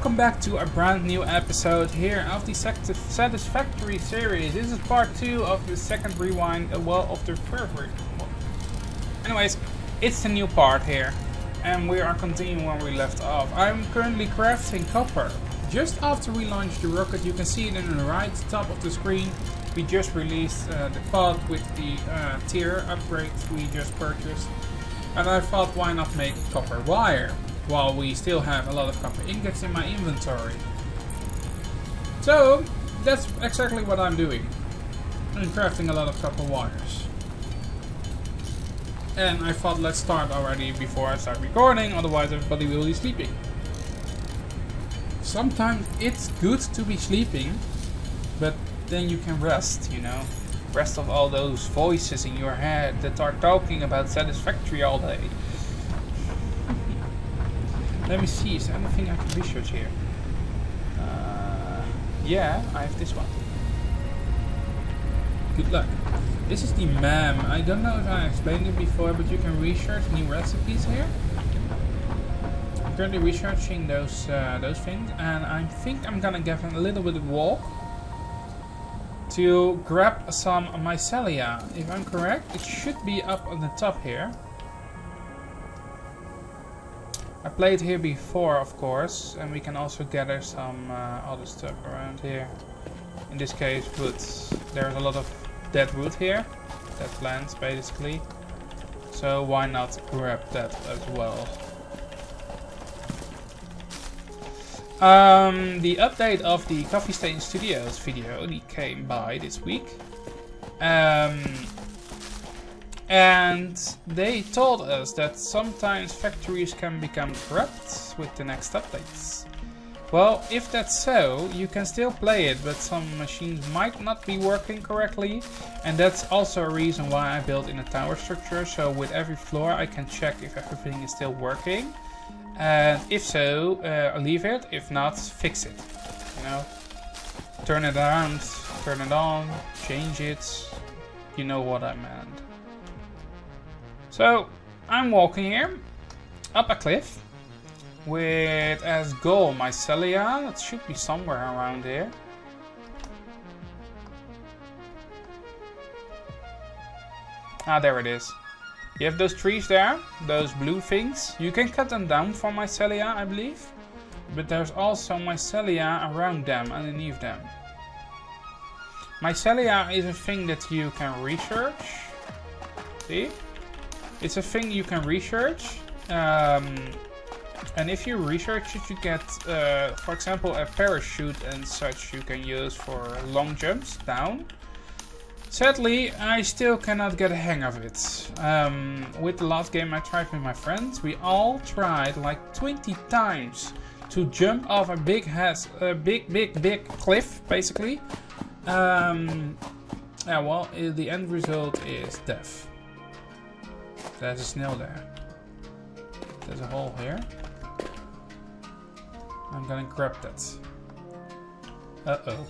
welcome back to a brand new episode here of the Satisfactory series. This is part 2 of the second rewind, of the first rewind. Anyways, it's the new part here, and we are continuing where we left off. I'm currently crafting copper. Just after we launched the rocket, you can see it in the right top of the screen. We just released the pod with the tier upgrades we just purchased. And I thought, why not make copper wire, while we still have a lot of copper ingots in my inventory. So, that's exactly what I'm doing. I'm crafting a lot of copper wires. And I thought, let's start already before I start recording, otherwise everybody will be sleeping. Sometimes it's good to be sleeping, but then you can rest, you know. Rest of all those voices in your head that are talking about Satisfactory all day. Let me see, is there anything I can research here? Yeah, I have this one. Good luck. This is the MAM. I don't know if I explained it before, but you can research new recipes here. I'm currently researching those things, and I think I'm gonna give a little bit of walk to grab some mycelia. If I'm correct, it should be up on the top here. I played here before, of course, and we can also gather some other stuff around here. In this case, wood. There's a lot of dead wood here, dead plants basically. So why not grab that as well? The update of the Coffee Stain Studios video came by this week. And they told us that sometimes factories can become corrupt with the next updates. Well, if that's so, you can still play it, but some machines might not be working correctly. And that's also a reason why I built in a tower structure, so with every floor I can check if everything is still working. And if so, leave it. If not, fix it. You know, turn it around, turn it on, change it. You know what I meant. So I'm walking here up a cliff with as goal mycelia. It should be somewhere around here. Ah, there it is. You have those trees there, those blue things. You can cut them down for mycelia, I believe. But there's also mycelia around them, underneath them. Mycelia is a thing that you can research. See? It's a thing you can research. And if you research it, you get, for example, a parachute and such you can use for long jumps down. Sadly, I still cannot get a hang of it. With the last game I tried with my friends, we all tried like 20 times to jump off a big cliff, basically. Yeah, well, the end result is death. There's a snail there. There's a hole here. I'm gonna grab that. Uh-oh.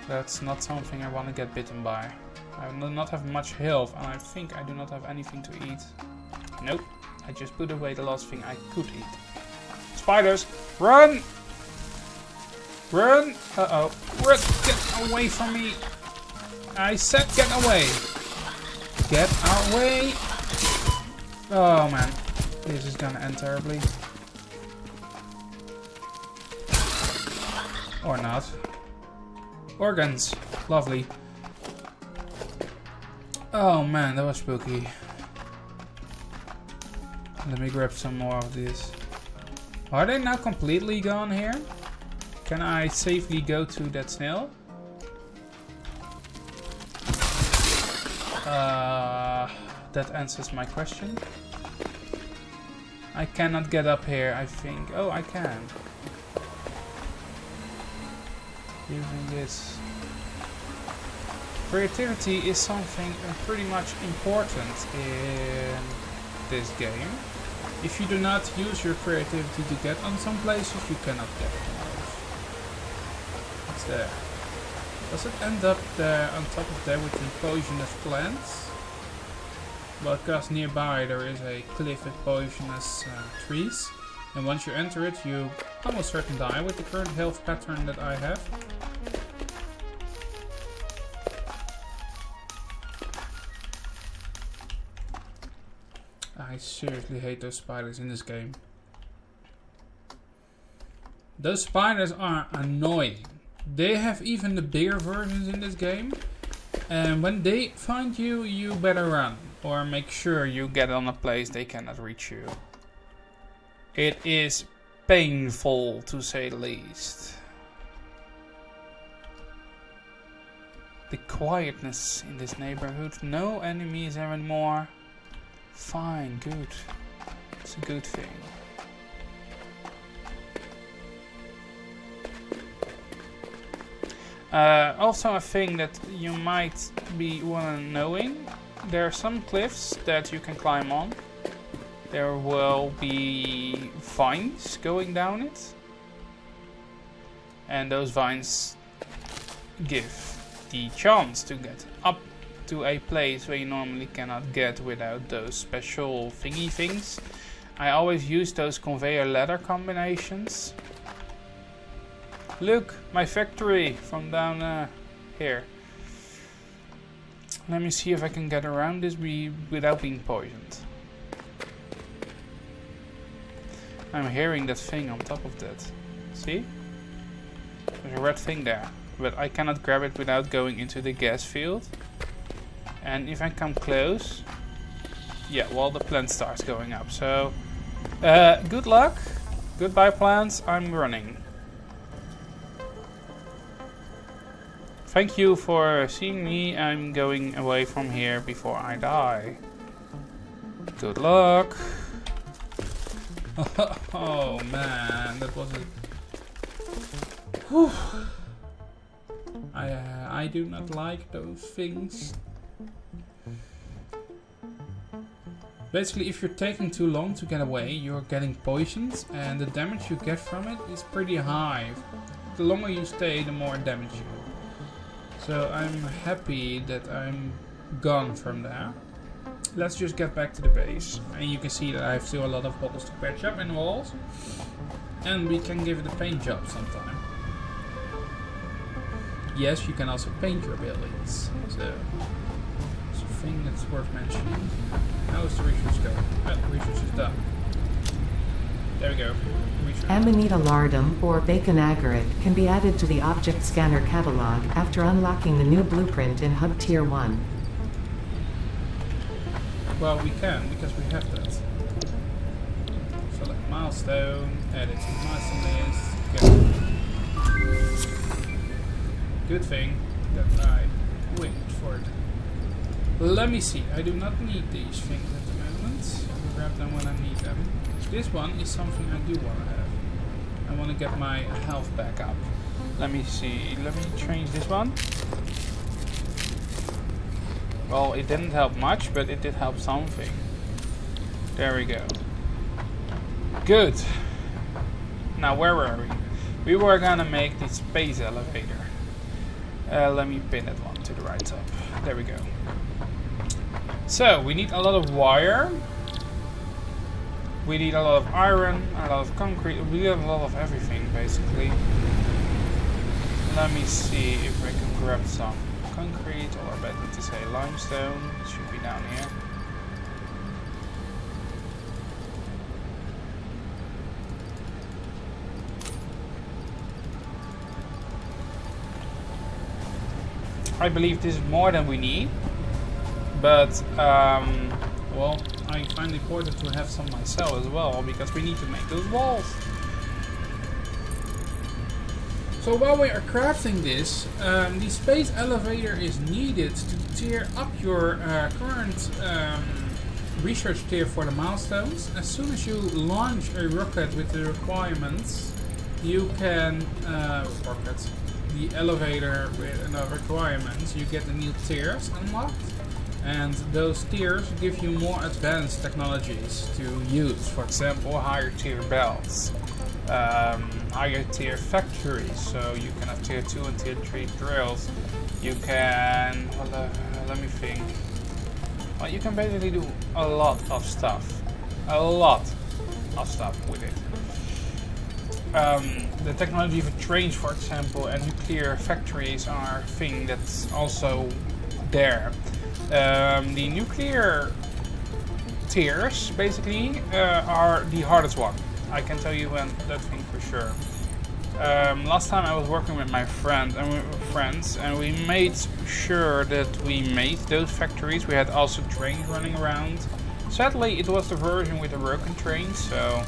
That's not something I want to get bitten by. I do not have much health, and I think I do not have anything to eat. Nope, I just put away the last thing I could eat. Spiders, run! Run! Uh-oh. Run! Get away from me! I said get away! Get away! Oh man, this is gonna end terribly. Or not. Organs. Lovely. Oh man, that was spooky. Let me grab some more of this. Are they now completely gone here? Can I safely go to that snail? That answers my question. I cannot get up here, I think. Oh, I can. Using this. Creativity is something pretty much important in this game. If you do not use your creativity to get on some places, you cannot get it. It's there. Does it end up there on top of there with the poisonous plants? Well, because nearby there is a cliff with poisonous trees. And once you enter it, you almost certain die with the current health pattern that I have. I seriously hate those spiders in this game. Those spiders are annoying. They have even the bigger versions in this game. And when they find you, you better run. Or make sure you get on a place they cannot reach you. It is painful, to say the least. The quietness in this neighborhood. No enemies anymore. Fine, good. It's a good thing. Also a thing that you might be knowing. There are some cliffs that you can climb on. There will be vines going down it. And those vines give the chance to get up to a place where you normally cannot get without those special thingy things. I always use those conveyor ladder combinations. Look, my factory from down here. Let me see if I can get around this without being poisoned. I'm hearing that thing on top of that. See? There's a red thing there. But I cannot grab it without going into the gas field. And if I come close... yeah, well, the plant starts going up. So, good luck. Goodbye, plants. I'm running. Thank you for seeing me. I'm going away from here before I die. Good luck. Oh man, that was a... Whew. I do not like those things. Basically, if you're taking too long to get away, you're getting poisoned, and the damage you get from it is pretty high. The longer you stay, the more damage you do. So I'm happy that I'm gone from there. Let's just get back to the base. And you can see that I have still a lot of holes to patch up in the walls. And we can give it a paint job sometime. Yes, you can also paint your buildings. So it's a thing that's worth mentioning. How is the research going? Oh, the research is done. There we go. Amanita lardum, or bacon agate, can be added to the object scanner catalog after unlocking the new blueprint in Hub Tier 1. Well, we can, because we have that. Select milestone, add it to the milestone list. Good thing that I waited for it. Let me see, I do not need these things at the moment. I'll grab them when I need them. This one is something I do want to have. I want to get my health back up. Let me see. Let me change this one. Well, it didn't help much, but it did help something. There we go. Good. Now, where were we? We were gonna make the space elevator. Let me pin that one to the right top. There we go. So, we need a lot of wire. We need a lot of iron, a lot of concrete, we need a lot of everything basically. Let me see if I can grab some concrete, or better to say limestone. It should be down here. I believe this is more than we need, but well, I find it important to have some myself as well, because we need to make those walls. So while we are crafting this, the space elevator is needed to tier up your current research tier for the milestones. As soon as you launch a rocket with the requirements, you can rocket the elevator with enough requirements. You get the new tiers unlocked. And those tiers give you more advanced technologies to use. For example, higher tier belts, higher tier factories, so you can have tier 2 and tier 3 drills. You can, well, let me think. Well, you can basically do a lot of stuff. A lot of stuff with it. the technology for trains, for example, and nuclear factories are a thing that's also there. The nuclear tiers basically are the hardest one. I can tell you that thing for sure. Last time I was working with my friend and we were friends, and we made sure that we made those factories. We had also trains running around. Sadly, it was the version with the broken trains, so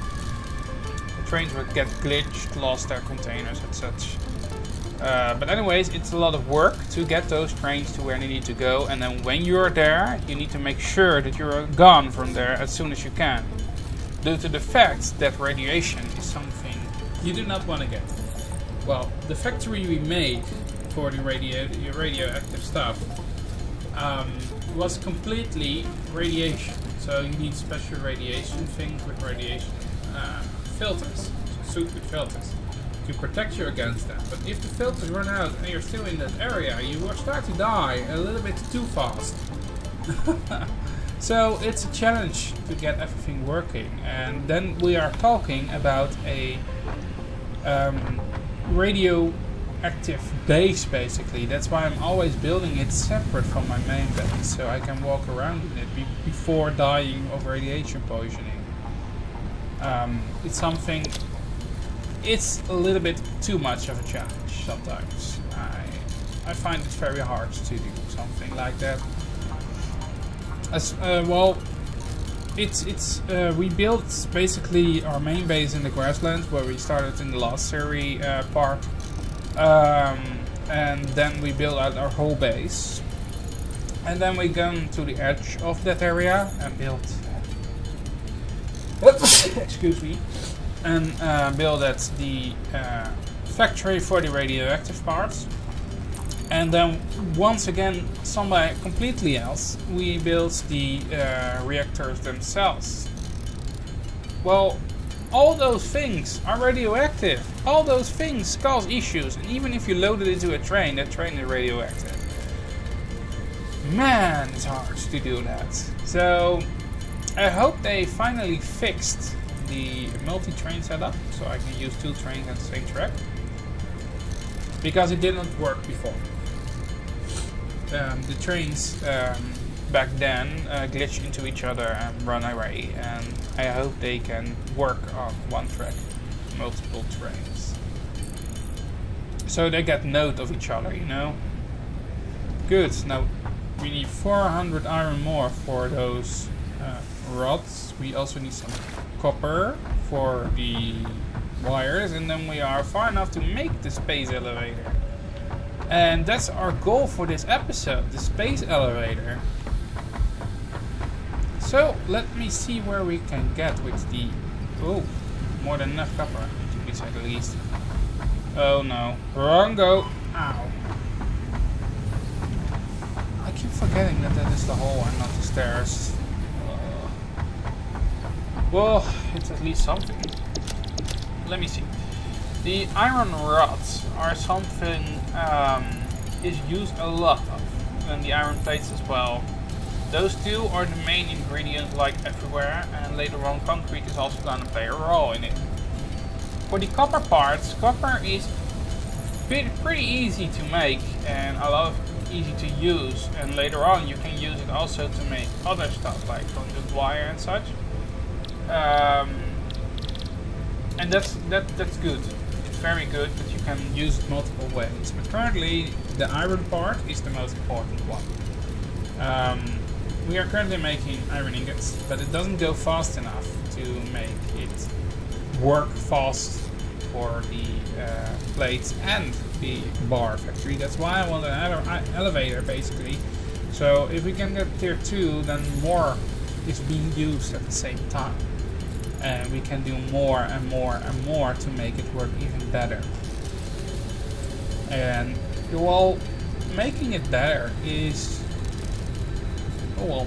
the trains would get glitched, lost their containers and such. But anyways, it's a lot of work to get those trains to where they need to go, and then when you're there, you need to make sure that you're gone from there as soon as you can, due to the fact that radiation is something you do not want to get. Well, the factory we made for the radioactive stuff was completely radiation. So you need special radiation things with radiation filters, suit with filters, to protect you against that. But if the filters run out and you're still in that area, you will start to die a little bit too fast. So it's a challenge to get everything working. And then we are talking about a radioactive base, basically. That's why I'm always building it separate from my main base, so I can walk around in it before dying of radiation poisoning. It's a little bit too much of a challenge sometimes. I find it very hard to do something like that. We built basically our main base in the grassland where we started in the last series part, and then we built out our whole base, and then we gone to the edge of that area and built excuse me, and built at the factory for the radioactive parts. And then once again, somewhere completely else, we built the reactors themselves. Well, all those things are radioactive. All those things cause issues. And even if you load it into a train, that train is radioactive. Man, it's hard to do that. So I hope they finally fixed the multi-train setup, so I can use 2 trains on the same track. Because it didn't work before. The trains back then glitch into each other and run away, and I hope they can work on one track, multiple trains, so they get note of each other, you know. Good. Now we need 400 iron more for those rods. We also need some copper for the wires, and then we are far enough to make the space elevator. And that's our goal for this episode, the space elevator. So let me see where we can get with the... Oh, more than enough copper, to be said the least. Oh no, wrong go. Ow. I keep forgetting that is the hole and not the stairs. Well, it's at least something. Let me see. The iron rods are something is used a lot of, and the iron plates as well. Those two are the main ingredients, like everywhere, and later on concrete is also going to play a role in it. For the copper parts, copper is pretty easy to make and a lot easy to use, and later on you can use it also to make other stuff like conduit wire and such. And that's good. It's very good, but you can use it multiple ways. But currently, the iron part is the most important one. We are currently making iron ingots, but it doesn't go fast enough to make it work fast for the plates and the bar factory. That's why I want an elevator, basically. So if we can get tier 2, then more is being used at the same time. And we can do more and more and more to make it work even better. And well, making it better is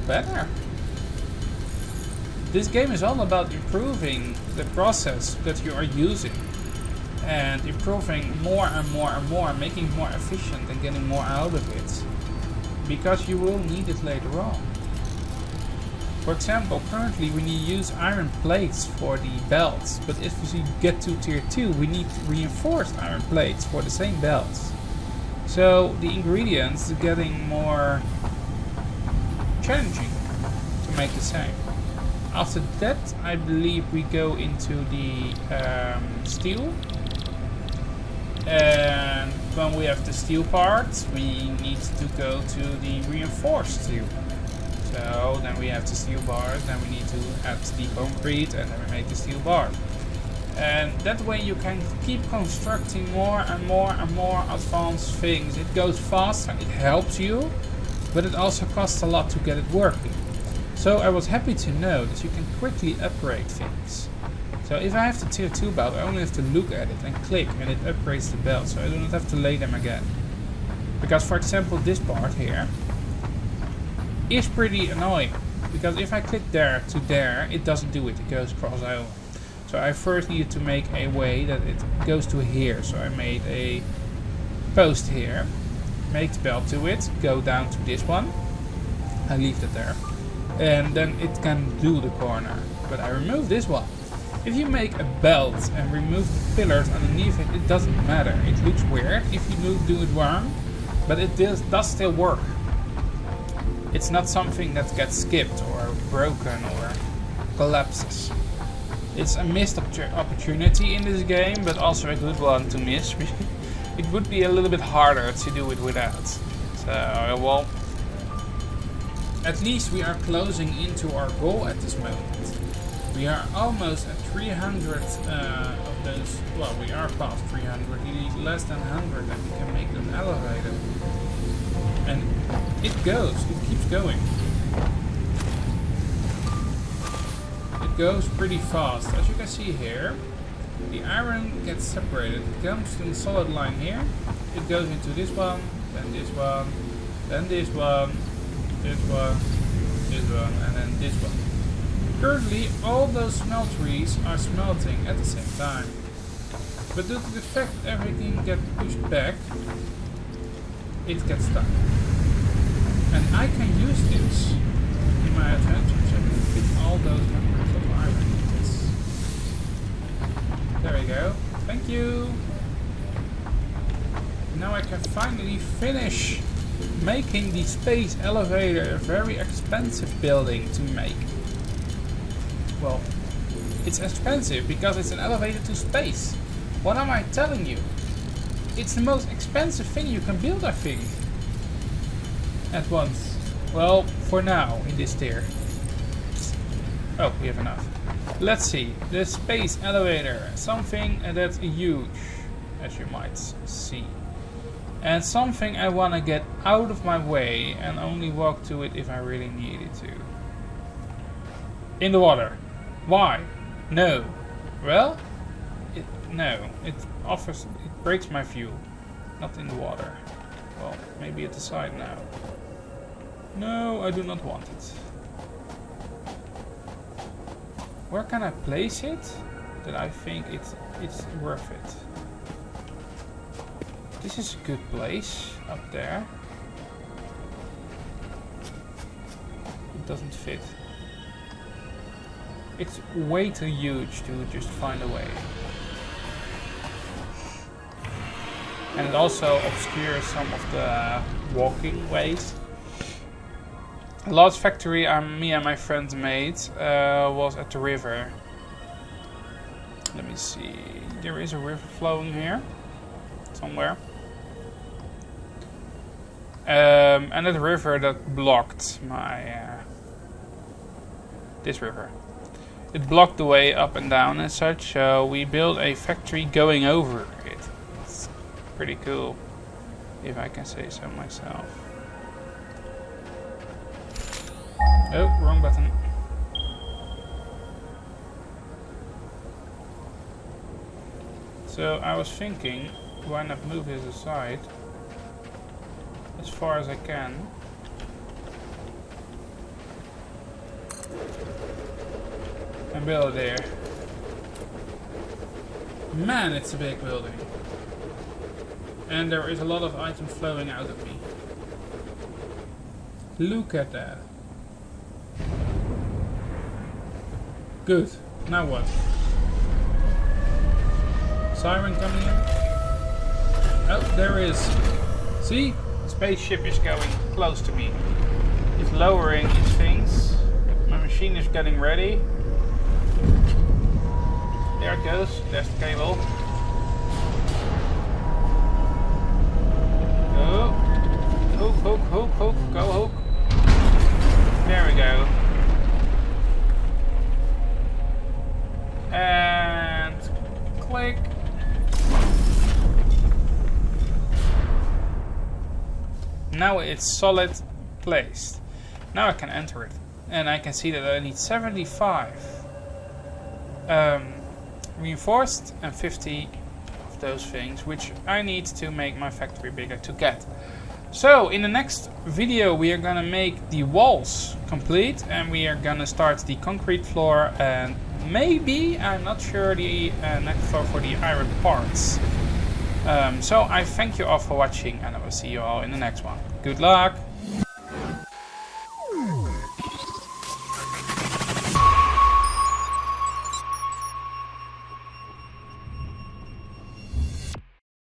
better. This game is all about improving the process that you are using and improving more and more and more, making it more efficient and getting more out of it, because you will need it later on. For example, currently we need to use iron plates for the belts, but if we get to tier 2 we need reinforced iron plates for the same belts. So the ingredients are getting more challenging to make the same. After that I believe we go into the steel, and when we have the steel part we need to go to the reinforced steel. So then we have the steel bars, then we need to add the concrete, and then we make the steel bars. And that way you can keep constructing more and more and more advanced things. It goes faster, it helps you, but it also costs a lot to get it working. So I was happy to know that you can quickly upgrade things. So if I have the tier 2 belt, I only have to look at it and click and it upgrades the belt, so I do not have to lay them again. Because for example this part here is pretty annoying, because if I click there to there, it doesn't do it, it goes cross over. So I first needed to make a way that it goes to here, so I made a post here, make the belt to it, go down to this one, I leave it there, and then it can do the corner, but I remove this one. If you make a belt and remove the pillars underneath it, it doesn't matter, it looks weird if you do it wrong, but it does still work. It's not something that gets skipped or broken or collapses. It's a missed opportunity in this game, but also a good one to miss. It would be a little bit harder to do it without. So, well, at least we are closing into our goal at this moment. We are almost at 300 of those. Well, we are past 300. We need less than 100 and we can make an elevator. And it keeps going. It goes pretty fast. As you can see here, the iron gets separated. It comes to the solid line here. It goes into this one, then this one, then this one, this one, this one, and then this one. Currently, all those smelteries are smelting at the same time. But due to the fact that everything gets pushed back, it gets stuck. And I can use this in my adventures. I can fit all those numbers of iron in this. There we go. Thank you. Now I can finally finish making the space elevator, a very expensive building to make. Well, it's expensive because it's an elevator to space. What am I telling you? It's the most expensive thing you can build, I think. At once. Well, for now, in this tier. Oh, we have enough. Let's see. The space elevator. Something that's huge, as you might see. And something I want to get out of my way and only walk to it if I really needed to. In the water. Why? No. Well, no. It breaks my fuel. Not in the water. Well, maybe at the side now. No, I do not want it. Where can I place it that I think it's worth it? This is a good place up there. It doesn't fit. It's way too huge to just find a way. And it also obscures some of the walking ways. The last factory me and my friend made was at the river. Let me see. There is a river flowing here. Somewhere. And that river that blocked my... this river. It blocked the way up and down and such, so we built a factory going over it. It's pretty cool, if I can say so myself. Oh, wrong button. So I was thinking, why not move this aside as far as I can. And build it there. Man, it's a big building. And there is a lot of items flowing out of me. Look at that. Good. Now what? Siren coming in? Oh, there is. See? Spaceship is going close to me. It's lowering its things. My machine is getting ready. There it goes. There's the cable. Go. Hook, hook, hook, hook. Go hook. There we go. And click. Now it's solid placed. Now I can enter it. And I can see that I need 75 reinforced and 50 of those things, which I need to make my factory bigger to get. So in the next video we are gonna make the walls complete, and we are gonna start the concrete floor, and maybe, I'm not sure, the next floor for the iron parts. So I thank you all for watching, and I will see you all in the next one. Good luck!